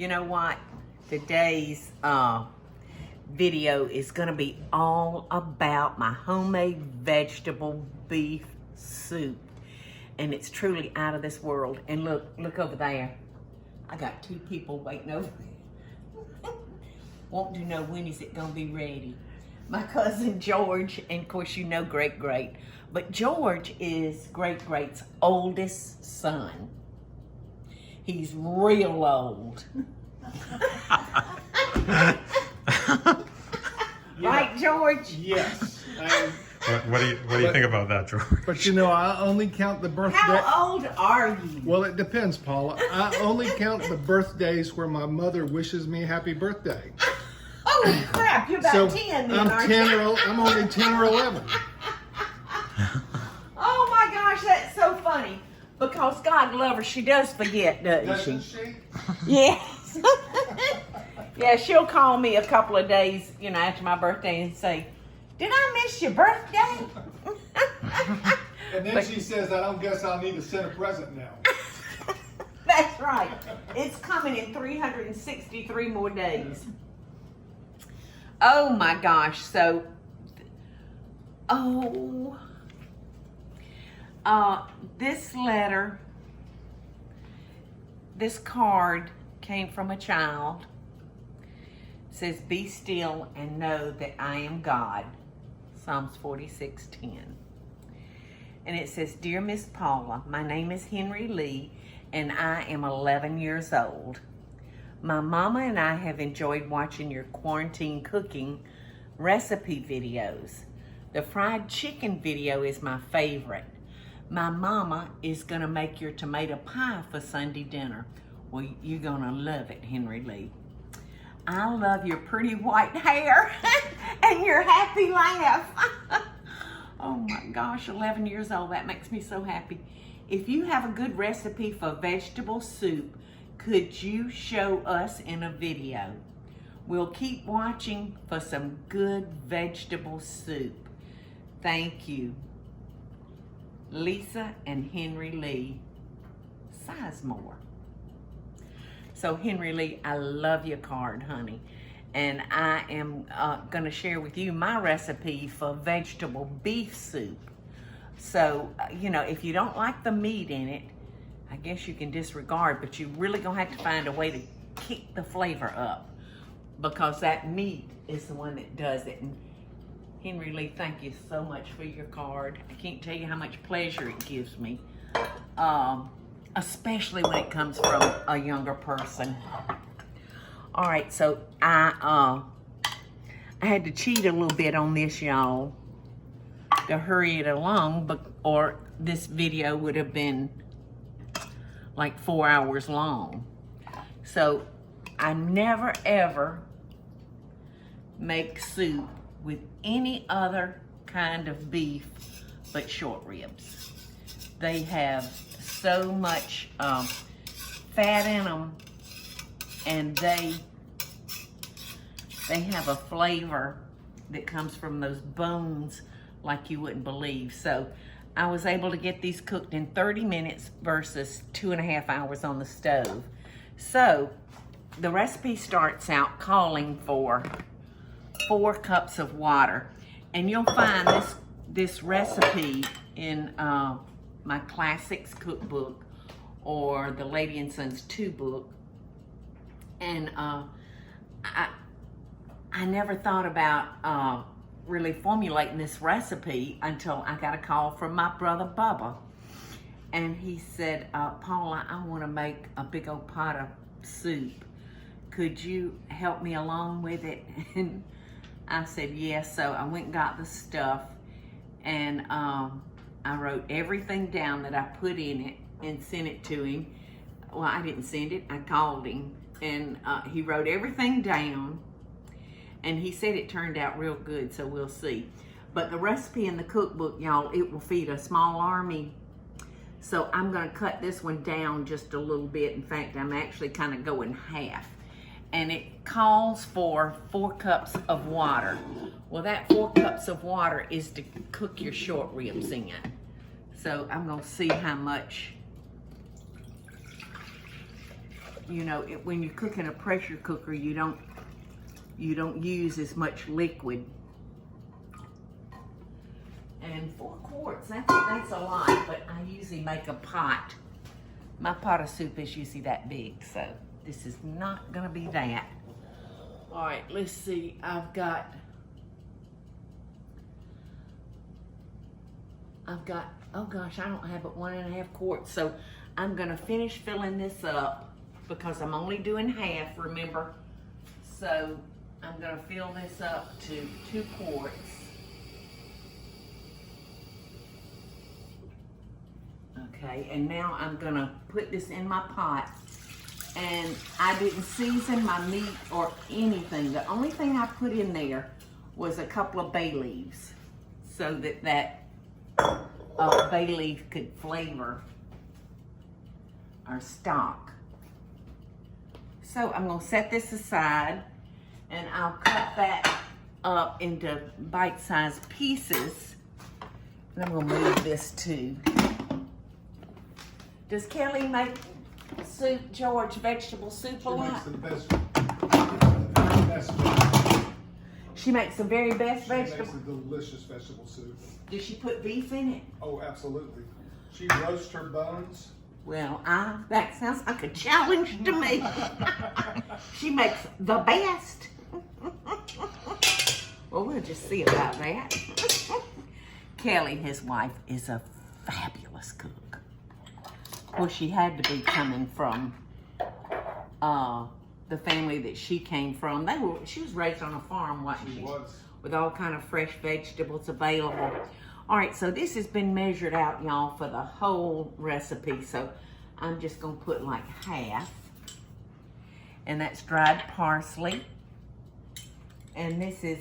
You know what? Today's video is gonna be all about my homemade vegetable beef soup. And it's truly out of this world. And look over there. I got 2 people waiting over there. Want to know when is it gonna be ready. My cousin George, and of course you know Great Great, but George is Great Great's oldest son. He's real old. Right, George? Yes. What do you think about that, George? But you know, I only count the birthday. How old are you? Well, it depends, Paula. I only count the birthdays where my mother wishes me happy birthday. Holy crap, you're about 10 then, aren't you? I'm only 10 or 11. Oh my gosh, that's so funny. Because God love her, she does forget, doesn't she? Yes. Yeah, she'll call me a couple of days, after my birthday and say, "Did I miss your birthday?" And then she says, "I don't guess I'll need to send a present now." That's right. It's coming in 363 more days. Oh my gosh. So, this letter, this card came from a child. It says, "Be still and know that I am God." Psalms 46:10. And it says, "Dear Miss Paula, my name is Henry Lee and I am 11 years old. My mama and I have enjoyed watching your quarantine cooking recipe videos. The fried chicken video is my favorite. My mama is gonna make your tomato pie for Sunday dinner." Well, you're gonna love it, Henry Lee. "I love your pretty white hair and your happy laugh." Oh my gosh, 11 years old, that makes me so happy. "If you have a good recipe for vegetable soup, could you show us in a video? We'll keep watching for some good vegetable soup. Thank you. Lisa and Henry Lee Sizemore." So Henry Lee, I love your card, honey. And I am gonna share with you my recipe for vegetable beef soup. So, if you don't like the meat in it, I guess you can disregard, but you're really gonna have to find a way to kick the flavor up because that meat is the one that does it. And Henry Lee, thank you so much for your card. I can't tell you how much pleasure it gives me, especially when it comes from a younger person. All right, so I had to cheat a little bit on this, y'all, to hurry it along, or this video would have been like 4 hours long. So I never ever make soup with any other kind of beef but short ribs. They have so much fat in them, and they have a flavor that comes from those bones like you wouldn't believe. So I was able to get these cooked in 30 minutes versus 2.5 hours on the stove. So the recipe starts out calling for 4 cups of water. And you'll find this recipe in my Classics cookbook or the Lady and Sons 2 book. And I never thought about really formulating this recipe until I got a call from my brother Bubba. And he said, "Paula, I want to make a big old pot of soup. Could you help me along with it?" And I said yes. So I went and got the stuff, and I wrote everything down that I put in it and sent it to him. Well, I didn't send it, I called him, and he wrote everything down, and he said it turned out real good, so we'll see. But the recipe in the cookbook, y'all, it will feed a small army. So I'm gonna cut this one down just a little bit. In fact, I'm actually kind of going half. And it calls for 4 cups of water. Well, that 4 cups of water is to cook your short ribs in. So I'm gonna see how much you know, when you cook in a pressure cooker, you don't use as much liquid. And 4 quarts, that's a lot, but I usually make a pot. My pot of soup is usually that big, so this is not gonna be that. All right, let's see, I've got, oh gosh, I don't have but 1.5 quarts, so I'm gonna finish filling this up because I'm only doing half, remember? So I'm gonna fill this up to 2 quarts. Okay, and now I'm gonna put this in my pot, and I didn't season my meat or anything. The only thing I put in there was a couple of bay leaves so that bay leaf could flavor our stock. So I'm gonna set this aside, and I'll cut that up into bite-sized pieces, and I'm gonna move this too. Does Kelly make soup, George, vegetable soup a lot? She makes the best vegetable. She makes the very best vegetable. She makes a delicious vegetable soup. Does she put beef in it? Oh, absolutely. She roasts her bones. Well, that sounds like a challenge to me. She makes the best. Well, we'll just see about that. Kelly, his wife, is a fabulous cook. Well, she had to be coming from the family that she came from. She was raised on a farm, wasn't she? She was. With all kind of fresh vegetables available. All right, so this has been measured out, y'all, for the whole recipe. So I'm just gonna put like half. And that's dried parsley. And this is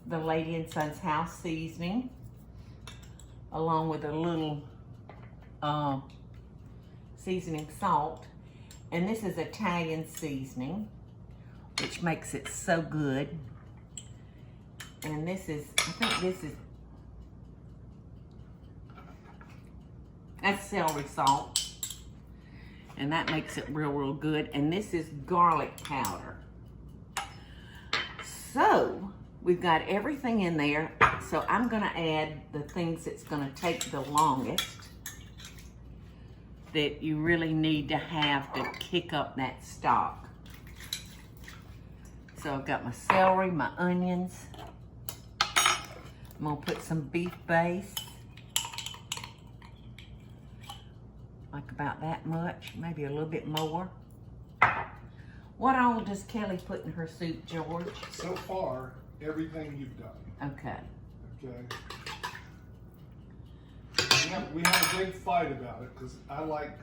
the Lady and Son's house seasoning, along with a little seasoning salt. And this is Italian seasoning, which makes it so good. And this is, I think this is, that's celery salt. And that makes it real good. And this is garlic powder. So, we've got everything in there. So I'm gonna add the things that's gonna take the longest, that you really need to have to kick up that stock. So I've got my celery, my onions. I'm gonna put some beef base. Like about that much, maybe a little bit more. What all does Kelly put in her soup, George? So far, everything you've done. Okay. Okay. We have a big fight about it because I like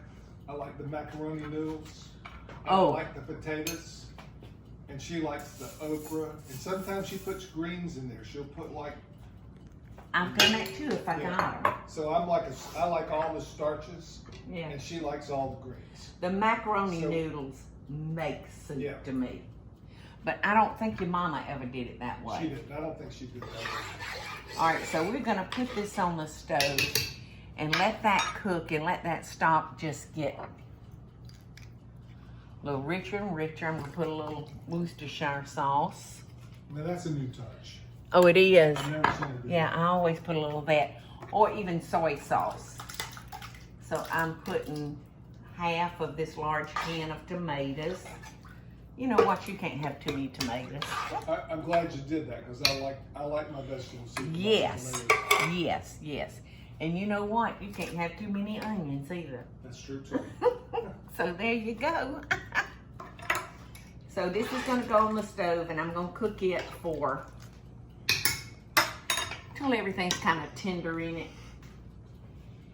the macaroni noodles. I like the potatoes, and she likes the okra. And sometimes she puts greens in there. She'll put like. I've done that too if I got them. So I like all the starches, Yeah. and she likes all the greens. The macaroni noodles make soup to me, but I don't think your mama ever did it that way. She didn't. I don't think she did that way. All right, so we're gonna put this on the stove and let that cook and let that stock just get a little richer and richer. I'm gonna put a little Worcestershire sauce. Now that's a new touch. Oh, it is. I've never seen it before. Yeah, I always put a little of that, or even soy sauce. So I'm putting half of this large can of tomatoes. You know what? You can't have too many tomatoes. I'm glad you did that because I like my vegetable soup. Yes, yes, yes. And you know what? You can't have too many onions either. That's true too. So there you go. So this is going to go on the stove, and I'm going to cook it for till everything's kind of tender in it.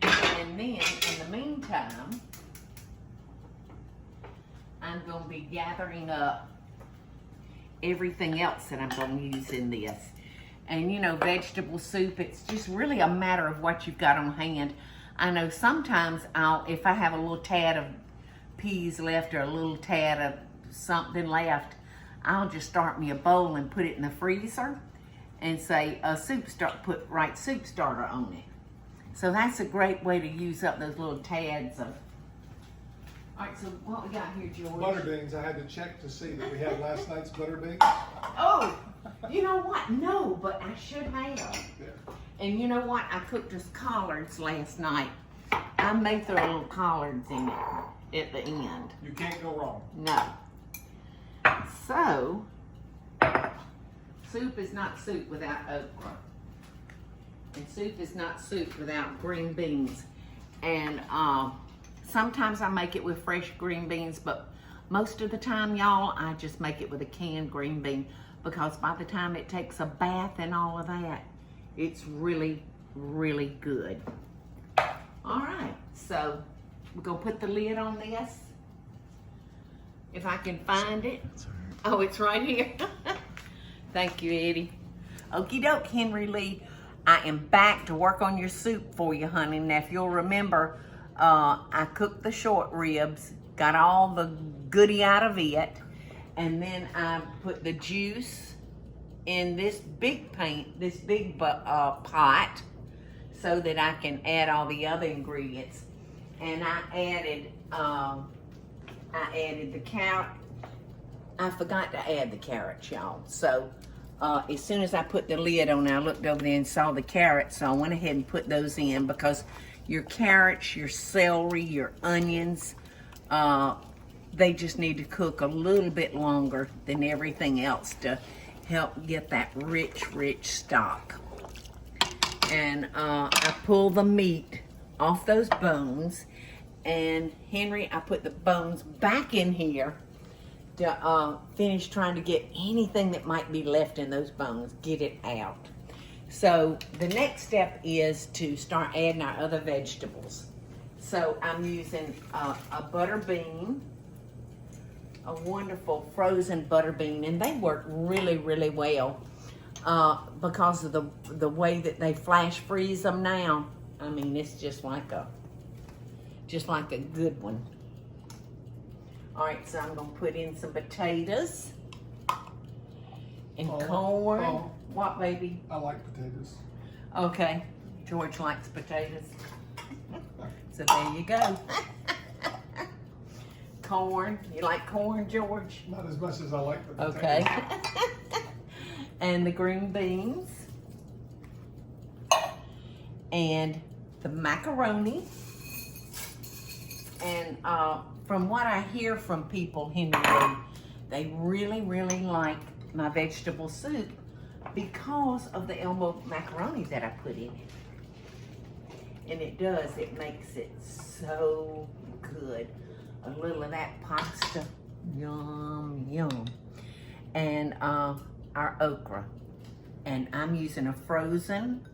And then, in the meantime, I'm going to be gathering up everything else that I'm going to use in this. And you know, vegetable soup, it's just really a matter of what you've got on hand. I know sometimes if I have a little tad of peas left or a little tad of something left, I'll just start me a bowl and put it in the freezer and say put right soup starter on it. So that's a great way to use up those little tads All right, so what we got here, George? Butter beans. I had to check to see that we had last night's butter beans. Oh, you know what? No, but I should have. There. And you know what? I cooked us collards last night. I may throw little collards in it at the end. You can't go wrong. No. So, soup is not soup without okra. And soup is not soup without green beans. And sometimes I make it with fresh green beans, but most of the time, y'all, I just make it with a canned green bean, because by the time it takes a bath and all of that, it's really, really good. All right, so we're gonna put the lid on this. If I can find it. Oh, it's right here. Thank you, Eddie. Okie doke, Henry Lee. I am back to work on your soup for you, honey. Now, if you'll remember, I cooked the short ribs, got all the goodie out of it, and then I put the juice in this big pot, so that I can add all the other ingredients. And I added the carrot. I forgot to add the carrots, y'all. So as soon as I put the lid on, I looked over there and saw the carrots, so I went ahead and put those in, because your carrots, your celery, your onions, they just need to cook a little bit longer than everything else to help get that rich, rich stock. And I pull the meat off those bones, and Henry, I put the bones back in here to finish trying to get anything that might be left in those bones, get it out. So the next step is to start adding our other vegetables. So I'm using a butter bean, a wonderful frozen butter bean, and they work really, really well because of the way that they flash freeze them now. I mean, it's just like a good one. All right, so I'm gonna put in some potatoes and corn. Oh. What, baby? I like potatoes. Okay, George likes potatoes. So there you go. Corn, you like corn, George? Not as much as I like the potatoes. Okay. And the green beans. And the macaroni. And from what I hear from people, Henry, they really, really like my vegetable soup because of the Elmo macaroni that I put in it. And it makes it so good. A little of that pasta, yum, yum. And our okra. And I'm using a frozen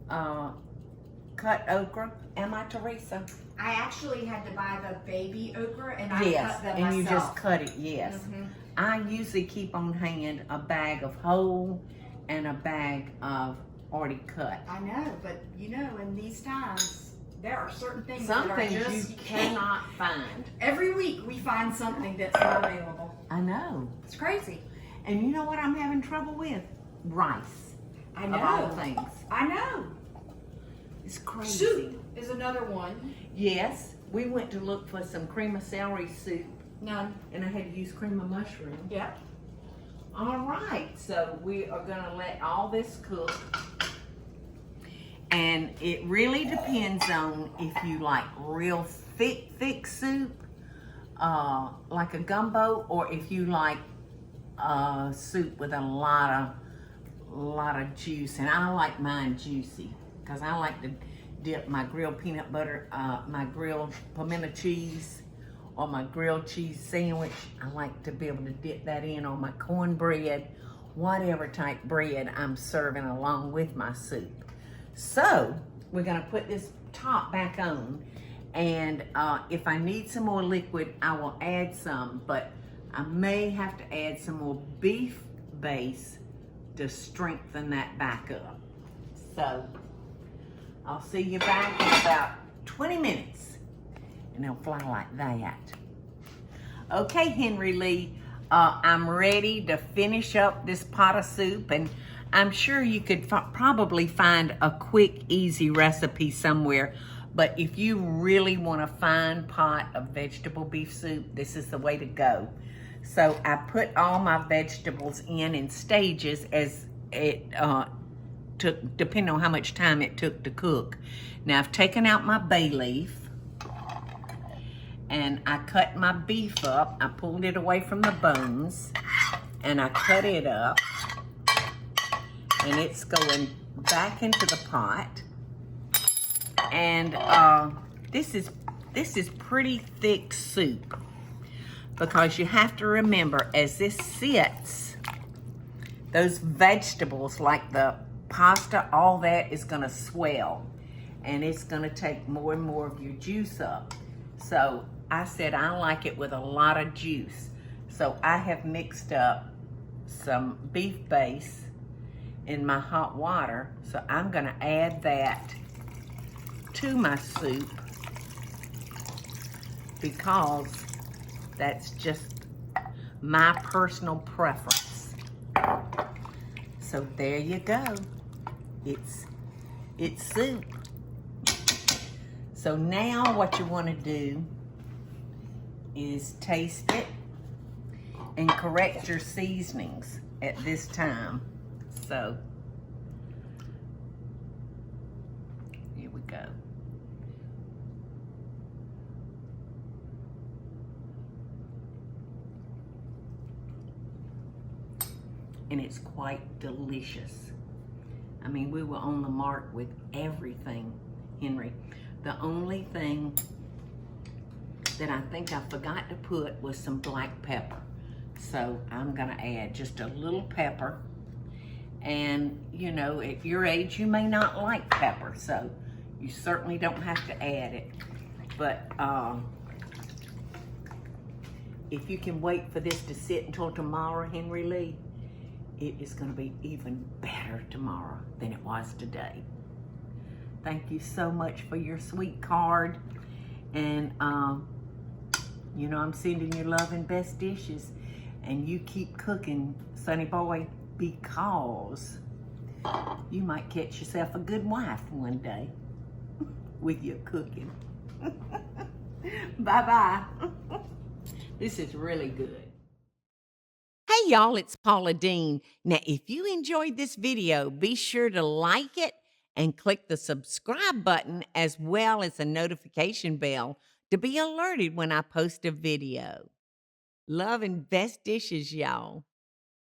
cut okra. Am I, Teresa? I actually had to buy the baby okra, and I Yes, cut them and myself. you just cut it, yes. Mhm. I usually keep on hand a bag of whole and a bag of already cut. I know, but you know, in these times, there are certain things Some that are things just you cannot find. Every week we find something that's not available. I know. It's crazy. And you know what I'm having trouble with? Rice. I Of know. all things. I know. It's crazy. Soup is another one. Yes, we went to look for some cream of celery soup, None. and I had to use cream of mushroom. Yep. All right, so we are gonna let all this cook. And it really depends on if you like real thick soup, like a gumbo, or if you like soup with a lot of juice. And I like mine juicy, because I like to dip my grilled peanut butter, my grilled pimento cheese, or my grilled cheese sandwich. I like to be able to dip that in on my cornbread, whatever type bread I'm serving along with my soup. So we're gonna put this top back on, and if I need some more liquid, I will add some, but I may have to add some more beef base to strengthen that back up. So I'll see you back in about 20 minutes, and it'll fly like that. Okay, Henry Lee, I'm ready to finish up this pot of soup, and I'm sure you could probably find a quick, easy recipe somewhere, But if you really want a fine pot of vegetable beef soup, this is the way to go. So I put all my vegetables in stages as it took, depending on how much time it took to cook. Now I've taken out my bay leaf and I cut my beef up. I pulled it away from the bones and I cut it up, and it's going back into the pot. And this is pretty thick soup, because you have to remember, as this sits, those vegetables like the pasta, all that is gonna swell, and it's gonna take more and more of your juice up. So I said I like it with a lot of juice. So I have mixed up some beef base in my hot water. So I'm gonna add that to my soup, because that's just my personal preference. So there you go. It's soup. So now what you want to do is taste it and correct your seasonings at this time. So here we go. And it's quite delicious. I mean, we were on the mark with everything, Henry. The only thing that I think I forgot to put was some black pepper. So I'm gonna add just a little pepper. And you know, at your age, you may not like pepper, so you certainly don't have to add it. But if you can wait for this to sit until tomorrow, Henry Lee, it is gonna be even better tomorrow than it was today. Thank you so much for your sweet card. And you know, I'm sending you love and best dishes. And you keep cooking, Sonny boy, because you might catch yourself a good wife one day with your cooking. Bye-bye. This is really good. Hey y'all, it's Paula Deen. Now, if you enjoyed this video, be sure to like it and click the subscribe button, as well as the notification bell, to be alerted when I post a video. Love and best dishes, y'all.